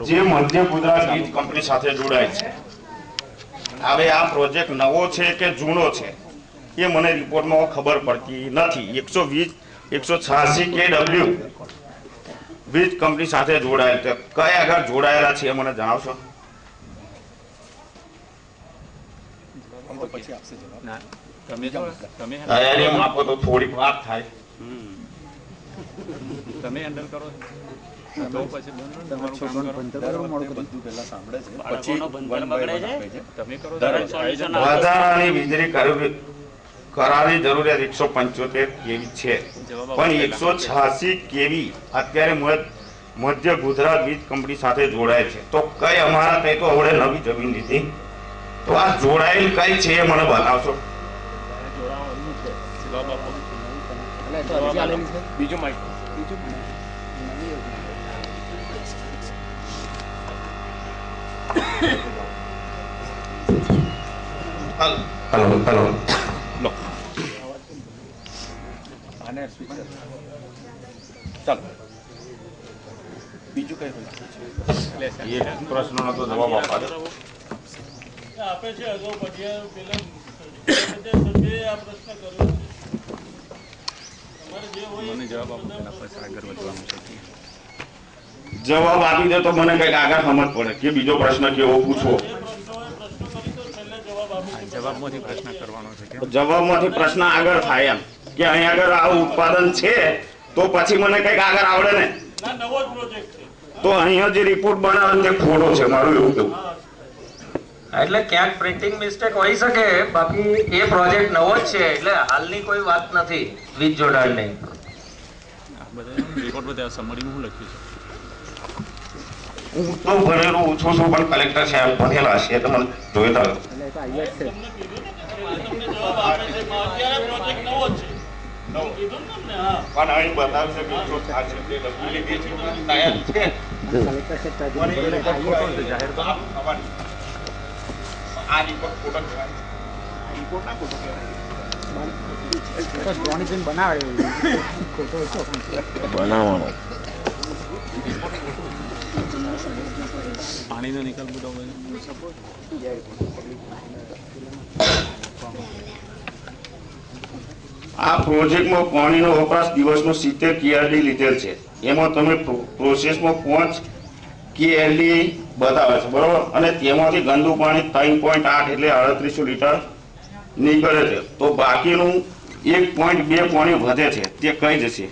જે મધ્ય ગુજરાત વીજ કંપની સાથે જોડાય છે. હવે આ પ્રોજેક્ટ નવો છે કે જૂનો છે એ મને રિપોર્ટમાં ખબર પડતી નથી. 186 KW વીજ કંપની સાથે જોડાયેલ છે. કયા આગળ જોડાયેલા છે એ મને જણાવશો? તૈયારીમાં આપો તો થોડીક વાર થાય. તમે હેન્ડલ કરો તો પછી વધારાની વીજળી કરારની જરૂરિયાત 175 kV છે, પણ 186 kV અત્યારે મધ્ય ગુજરાત વીજ કંપની સાથે જોડાય છે. તો કઈ અમારા કઈ તો હવે નવી જમીન લીધી, તો આ જોડાયેલ કઈ છે એ મને બતાવશો? બીજું માઇક હેલો આને સ્વિચ કર. ચાલો બીજું કઈ હોય એક પ્રશ્નનો તો જવાબ આપવા દો. આપે છે અગાઉ પટિયા પેલા આ પ્રશ્ન કર્યો. તમારે જે હોય મને જવાબ આપો તેના પછી આગળ વધવાનું છે. જવાબ આપી દે તો મને કઈક આગળ સમજ પડે કે બીજો પ્રશ્ન કેવો પૂછવો. જવાબમાંથી પ્રશ્ન કરવાનો છે કે જવાબમાંથી પ્રશ્ન આગળ થાય એમ કે અહીં આગળ આવું ઉત્પાદન છે તો પછી મને કઈક આગળ આવડે ને. નવો જ પ્રોજેક્ટ છે. તો અહીંયા જે રિપોર્ટ બનાવે તે ખોટો છે, મારું એવું કેવું. એટલે ક્યાંક પ્રિન્ટિંગ મિસ્ટેક હોઈ શકે, બાકી એ પ્રોજેક્ટ નવો જ છે એટલે હાલની કોઈ વાત નથી વીજ જોડાણની. આ બધા રિપોર્ટ બધા સમરીમાં હું લખ્યું છે. હું તો ભણેલો ઓછો છું, પણ કલેક્ટર સાહેબ ભણેલા છે તો મને જોઈતા તમને કીધું ને જવાબ આપે છે અત્યારે પ્રોજેક્ટ નવો જ છે. કીધું ને તમને. હા, પણ અહીં બતાવશે કે જો આ છે તે લખેલી વીજ કંપની તૈયાર છે. આ રિપોર્ટ ખોટો કહેવાય. રિપોર્ટ ના ખોટો કહેવાય. બનાવવાનો પાણીનો નિકાલ બધો આ પ્રોજેક્ટમાં પાણીનો વપરાશ દિવસનો 70 KLD લીધેલ છે. એમાં તમે પ્રોસેસમાં 5 KLD બતાવે છે, બરોબર, અને તેમાંથી ગંદુ પાણી 3.8 એટલે 3800 લીટર નીકળે છે. તો બાકીનું 1.2 પાણી વધે છે, તે કઈ જશે?